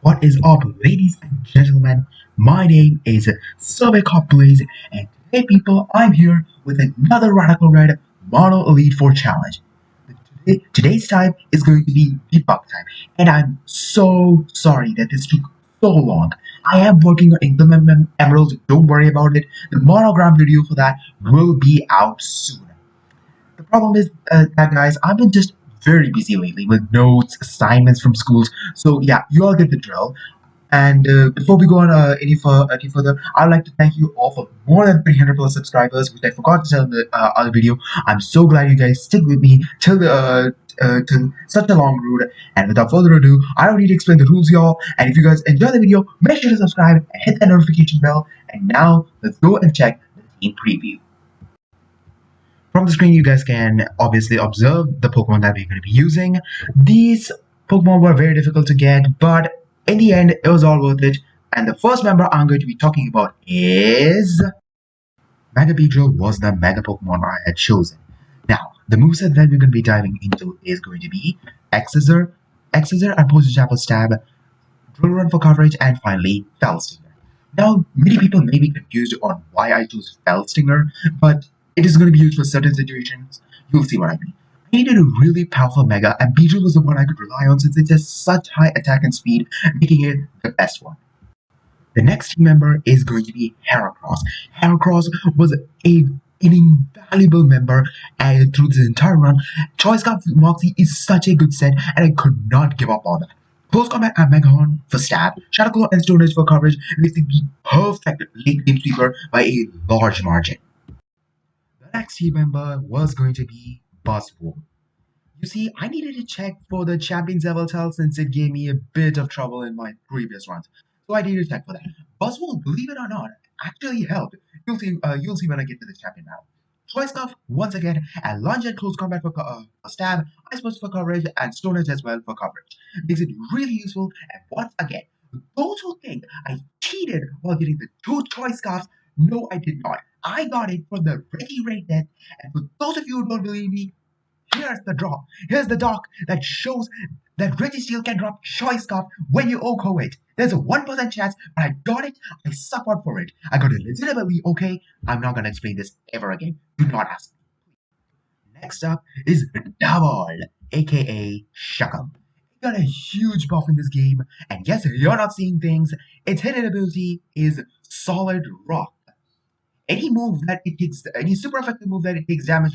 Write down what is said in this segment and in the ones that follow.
What is up, ladies and gentlemen? My name is Survey Cop Blaze, and today, people, I'm here with another Radical Red Mono Elite 4 challenge. Today's time is going to be debug time, and I'm so sorry that this took so long. I am working on Implement Emeralds, don't worry about it. The monogram video for that will be out soon. The problem is that, guys, I've been just very busy lately with notes, assignments from schools. So yeah, you all get the drill. And before we go on any further, I'd like to thank you all for more than 300 plus subscribers, which I forgot to tell in the other video. I'm so glad you guys stick with me till such a long road. And without further ado, I don't need to explain the rules, y'all. And if you guys enjoy the video, make sure to subscribe and hit that notification bell. And now let's go and check the team preview. From the screen, you guys can obviously observe the Pokemon that we're going to be using. These Pokemon were very difficult to get, but in the end, it was all worth it. And the first member I'm going to be talking about is Mega Beedrill was the Mega Pokemon I had chosen. Now, the moveset that we're going to be diving into is going to be X-Scissor, and Postage Apple Stab, Drill Run for coverage, and finally, Fell Stinger. Now, many people may be confused on why I chose Fell Stinger, but it is going to be used for certain situations. You'll see what I mean. I needed a really powerful Mega, and Beedrill was the one I could rely on since it has such high attack and speed, making it the best one. The next team member is going to be Heracross. Heracross was an invaluable member through this entire run. Choice Scarf Moxie is such a good set, and I could not give up on that. Close Combat and Megahorn for stab, Shadow Claw and Stone Edge for coverage makes it the perfect late game sweeper by a large margin. The next team member was going to be Buzzwole. You see, I needed to check for the Champions Evoltel since it gave me a bit of trouble in my previous runs. So I needed to check for that. Buzzwole, believe it or not, actually helped. You'll see when I get to the champion battle. Choice Scarf, once again, and Lunge and Close Combat for stab, Ice Burst for coverage, and Stone Edge as well for coverage. Makes it really useful, and once again, those who think I cheated while getting the two Choice Scarfs, no, I did not. I got it from the Ready Raid deck, and for those of you who don't believe me, here's the draw. Here's the doc that shows that Registeel can drop Choice Scarf when you OHKO it. There's a 1% chance, but I got it. I suffered for it. I got it legitimately, okay? I'm not gonna explain this ever again. Do not ask me. Next up is Double, aka Shuckle. He got a huge buff in this game, and yes, you're not seeing things. Its hidden ability is Solid Rock. Any super effective move that it takes damage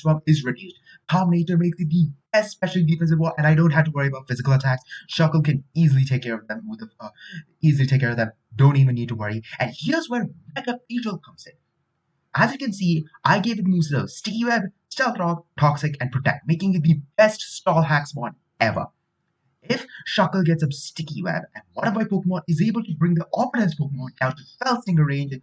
from is reduced. Combinator makes it the best special defensive wall, and I don't have to worry about physical attacks. Shuckle can easily take care of them Don't even need to worry. And here's where Mega Beedrill comes in. As you can see, I gave it moves of Sticky Web, Stealth Rock, Toxic, and Protect, making it the best stall hack spawn ever. If Shuckle gets up Sticky Web, and one of my Pokemon is able to bring the opponent's Pokemon down to Fell Stinger range,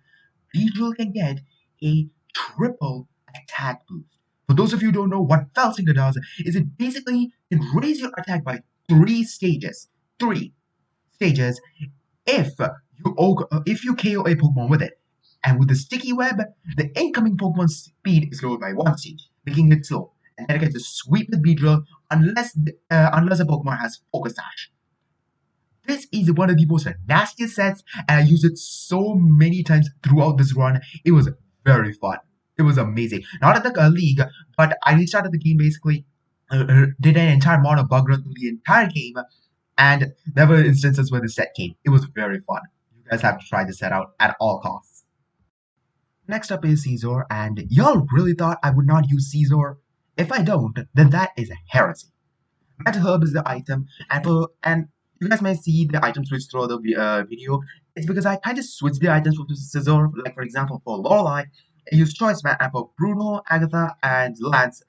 Beedrill can get a triple attack boost. For those of you who don't know what Fell Stinger does, is it basically can raise your attack by 3 stages. 3 stages if you KO a Pokemon with it. And with the Sticky Web, the incoming Pokemon's speed is lowered by 1 stage, making it slow. And then it gets to sweep with Beedrill unless a Pokemon has Focus Sash. This is one of the most nastiest sets, and I used it so many times throughout this run. It was very fun. It was amazing. Not at the league, but I restarted the game basically, did an entire mono bug run through the entire game, and there were instances where the set came. It was very fun. You guys have to try this set out at all costs. Next up is Scizor, and y'all really thought I would not use Scizor? If I don't, then that is a heresy. Metal Herb is the item, and you guys may see the item switch through the video. It's because I kind of switched the items for Scizor. Like, for example, for Loreli, I used Choice Man, and for Bruno, Agatha, and Lance,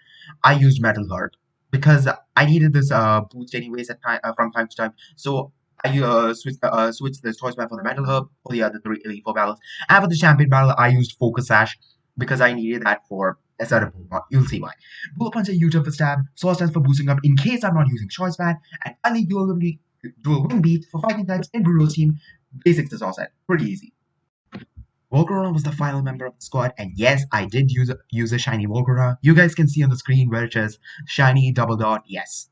I used Metal Herb because I needed this boost anyways from time to time. So I switched the Choice Man for the Metal Herb for the other 3 Elite 4 battles. And for the Champion battle, I used Focus Sash because I needed that for a certain Pokemon. You'll see why. Bullet Punch and U-turn for stab, Soul Stance for boosting up in case I'm not using Choice Man, and finally Dual Wing Beat for fighting types in Bruno's team. Basics is all set. Pretty easy. Volcarona was the final member of the squad, and yes, I did use a shiny Volcarona. You guys can see on the screen where it says shiny double dot yes.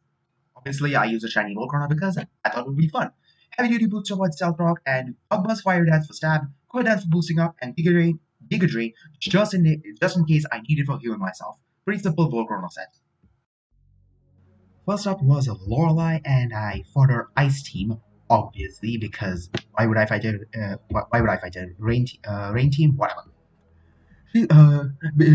Obviously, I use a shiny Volcarona because I thought it would be fun. Heavy Duty boots avoid Stealth Rock, and Bug Fire Dance for stab, Quick Dance for boosting up, and Giga Drain just in case I need it for healing myself. Pretty simple Volcano set. First up was Loreli, and I fought her Ice Team, obviously, because why would I fight a Rain Team? Whatever. She, uh,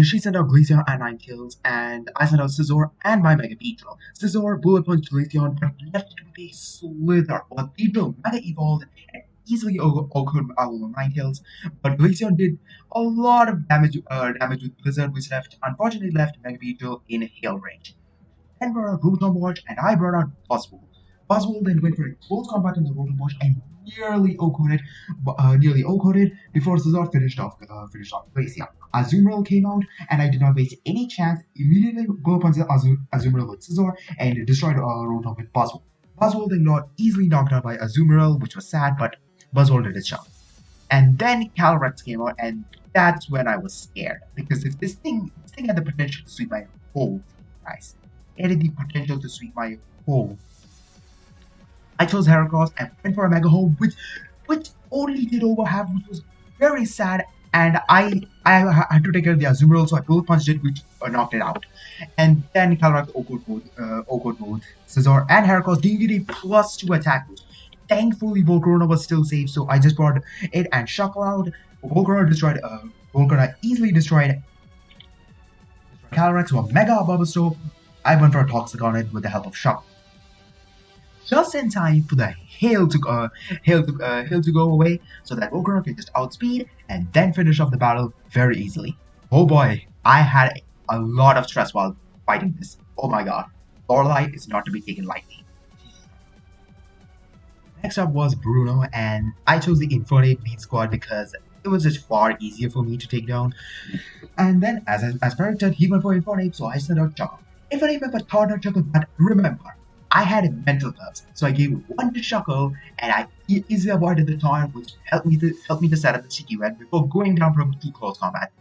she sent out Glaceon and 9 kills, and I sent out Scizor and my Mega Beetle. Scizor bullet punched Glaceon, but left it with a slither, while Beetle Mega evolved and easily occurred 9 kills. But Glaceon did a lot of damage with Blizzard, which unfortunately left Mega Beetle in hail range. Then brought out Rotom Watch, and I brought out Buzzwole. Buzzwole then went for a close combat in the Rotom Watch and nearly O-coded before Scizor finished off Glaceon. Azumarill came out, and I did not waste any chance. Immediately go up on Azumarill with Scizor and destroyed Rotom with Buzzwole. Buzzwole then got easily knocked out by Azumarill, which was sad, but Buzzwole did its job. And then Calyrex came out, and that's when I was scared, because if this thing had the potential to sweep my whole guys. It had the potential to sweep my whole. I chose Heracross and went for a Mega Home, which only did over half, which was very sad. And I had to take care of the Azumarill, so I bullet punched it, which knocked it out. And then Calyrex O-code both Scizor and Heracross, giving it a +2 attack boost. Thankfully, Volcarona was still safe, so I just brought it and Shuckle out. Volcarona easily destroyed Calyrex with Mega Bulbasaur. I went for a Toxic on it with the help of Shuckle. Just in time for the hail to go away, so that Volcarona could just outspeed and then finish off the battle very easily. Oh boy, I had a lot of stress while fighting this. Oh my god, Loreli is not to be taken lightly. Next up was Bruno, and I chose the Infernape Beat Squad because it was just far easier for me to take down. And then, as predicted, he went for Infernape, so I sent out Chuckle. Infernape went for Thornton Chuckle, but remember, I had mental curves, so I gave one to Shuckle, and I easily avoided the taunt, which helped me to set up the sticky web before going down from too close combat.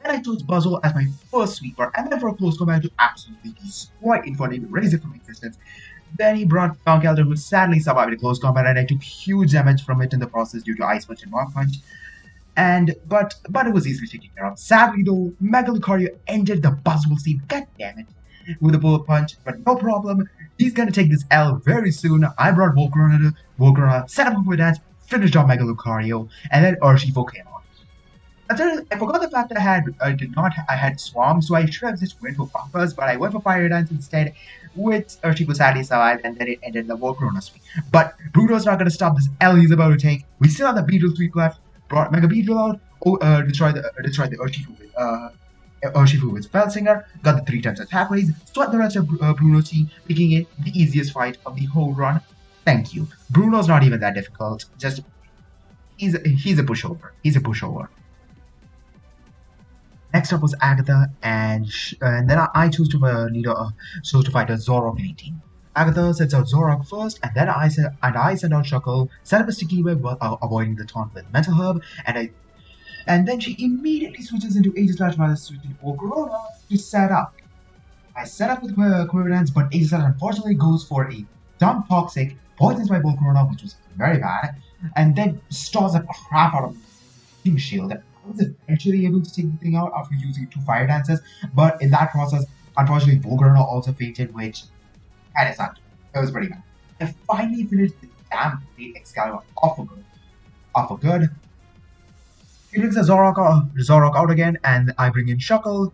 Then I chose Buzzwole as my first sweeper, and then for a close combat to absolutely destroy Infernape and raise it from existence. Then he brought Conkeldurr, who sadly survived a close combat, and I took huge damage from it in the process due to Ice Punch and Rock Punch. But it was easily taken care of. Sadly though, Mega Lucario ended the Buzzwole scene, god damn it, with a bullet punch, but no problem. He's gonna take this L very soon. I brought Volcarona, set up a quick dance, finished off Mega Lucario, and then Urshifu came out. I forgot the fact that I had Swarm, so I should have just went for Bumpers, but I went for Fire Dance instead, which Urshifu sadly survived, and then it ended the Volcarona sweep. But Bruno's not gonna stop this L he's about to take. We still have the Beetle sweep left. Brought Mega Beetle out, destroyed the Urshifu with Felsinger, got the 3 times attack raise, swept the rest of Bruno's team, making it the easiest fight of the whole run. Thank you. Bruno's not even that difficult. Just he's a pushover. He's a pushover. Next up was Agatha, and then I chose to fight a Zorok elite team. Agatha sets out Zorok first, and then I sent out Shuckle, set up a sticky web while avoiding the taunt with Mental Herb, and then she immediately switches into Aegislash while switching for Corona to set up. I set up with Quiver Dance, but Aegislash unfortunately goes for a dumb Toxic, poisons my Volcarona, which was very bad, and then stalls the crap out of King Shield. I was eventually able to take the thing out after using 2 Fire Dances, but in that process, unfortunately, Volcarona also fainted, which kind of sucked. It was pretty bad. I finally finished the damn Blade Excalibur off for good. She brings the Zorok out again, and I bring in Shuckle,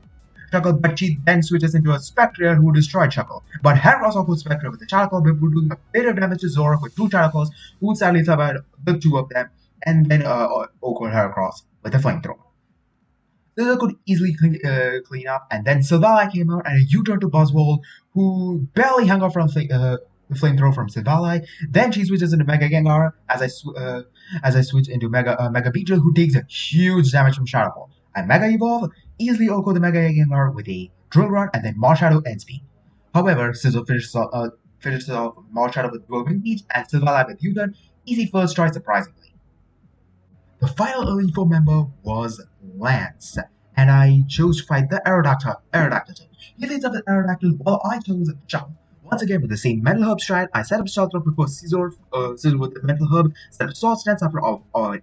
but she then switches into a Spectre who destroyed Shuckle. But Heracross also Spectre with the Charcoal, but we're doing a bit of damage to Zorok with 2 Charcoals, who sadly survived the 2 of them, and then Oko Heracross with a Flamethrower. Scizor could easily clean up, and then Silvally came out and a U-turn to Buzzwole, who barely hung up from the Flamethrower from Silvally. Then she switches into Mega Gengar as I switch into Mega Beetle, who takes a huge damage from Shadow Ball. I Mega Evolve, easily Oko the Mega Gengar with a Drill Run and then Marshadow and Speed. However, Scizor finishes off Marshadow with Whirlwind Beach and Silvally with U-turn, easy first try surprisingly. The final Elite Four member was Lance, and I chose to fight the Aerodactyl. He leads up the Aerodactyl while I chose Shuckle. Once again, with the same mental herb strat, I set up Shelter before Scissor with the mental herb, set up Sword stance after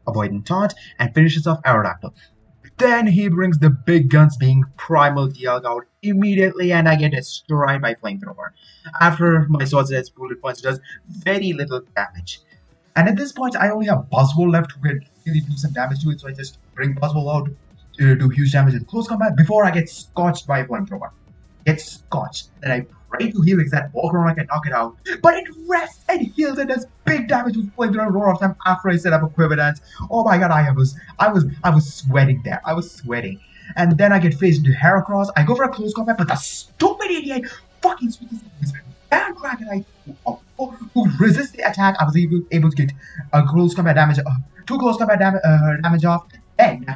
avoiding taunt, and finishes off Aerodactyl. Then he brings the big guns being Primal Dialga out immediately, and I get destroyed by Flamethrower. After my Sword stance bullet points does very little damage. And at this point, I only have Buzzwole left who can really do some damage to it, so I just bring Buzzwole out to do huge damage in close combat before I get scotched by a Flamethrower. Get scotched, then I pray to Helix that Volcarona can knock it out, but it rests and heals and does big damage with Flamethrower Roar of Time after I set up a Quiver Dance. Oh my god, I was sweating there. I was sweating. And then I get phased into Heracross. I go for a close combat, but the stupid idiot fucking switches this bad Dragonite who resists the attack. I was able to get a close combat damage, two close combat damage off. Then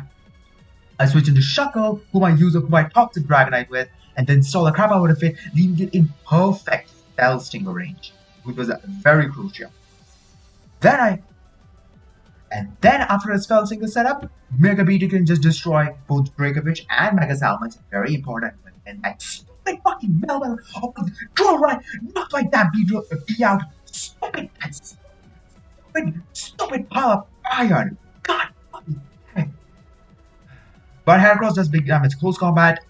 I switch into Shuckle, whom I talk to Dragonite with, and then stall the crap out of it, leaving it in perfect Fell Stinger range, which was very crucial. Then after a Fell Stinger setup, Mega Beater can just destroy both Dracovic and Mega Salmons, very important, and that stupid fucking Melmetal, draw right, not like that be out, stupid pile of iron, god fucking damn it. But Heracross does big damage close combat,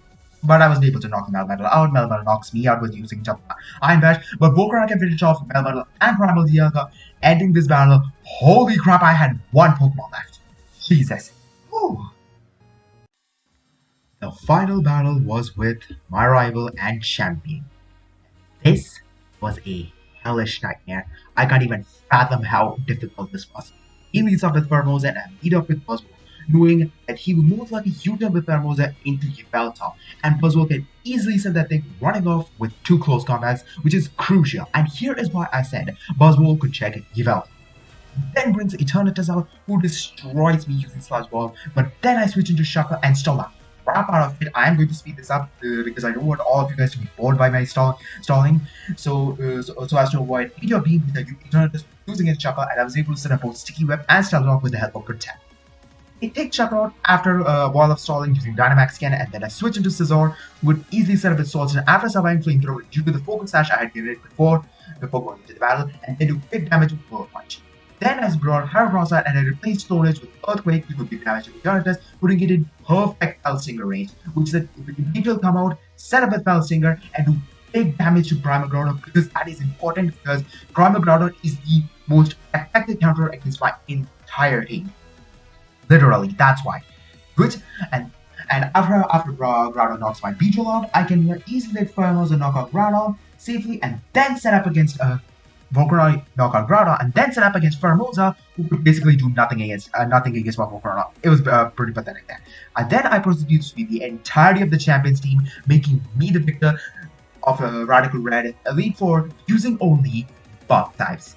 but I wasn't able to knock Melmetal out. Melmetal knocks me out with using Jump Iron Bash, but Volcarona can finish off Melmetal and Primal Dialga, ending this battle. Holy crap, I had one Pokemon left. Jesus. Whew. The final battle was with my rival and champion. This was a hellish nightmare. I can't even fathom how difficult this was. He leads off with Pheromosa and I lead off with Buzzwole, knowing that he will most likely U-turn with Pheromosa into Yveltal, and Buzzwole can easily send that thing running off with two close combats, which is crucial. And here is why I said Buzzwole could check Yveltal. Then brings Eternatus out, who destroys me using Sludge Ball, but then I switch into Shuckle and stall the crap out of it. I am going to speed this up because I don't want all of you guys to be bored by my stalling. So as to avoid Meteor Beam with the Eternatus using its Shuckle, and I was able to set up both Sticky Web and Stall Rock with the help of Protect. It takes Shuckle out after a while of stalling using Dynamax Scan, and then I switch into Scizor, who would easily set up its Sword Stance after surviving Flamethrower due to the Focus Sash I had given it before going into the battle, and then do big damage with Bullet Punch. Then I brought Heracross out and I replaced Storage with Earthquake to do big damage to the Eternatus, putting it in perfect Fell Stinger range, which is that if the beat will come out, set up a Fell Stinger, and do big damage to Primal Groudon, because that is important, because Primal Groudon is the most effective counter against my entire team. Literally, that's why. Good, and after Groudon knocks my Beedrill out, I can easily let Pheromosa knock out Groudon safely, and then set up against Volcarona, knock out Groudon, and then set up against Pheromosa, who could basically do nothing against my Volcarona. It was pretty pathetic there. And then I proceeded to sweep the entirety of the champions team, making me the victor of Radical Red Elite Four using only Bug types.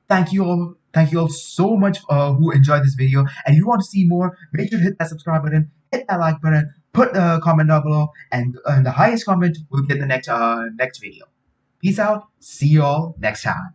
Thank you all so much who enjoyed this video, and if you want to see more, make sure to hit that subscribe button, hit that like button, put a comment down below, and the highest comment will get the next video. Peace out, see you all next time.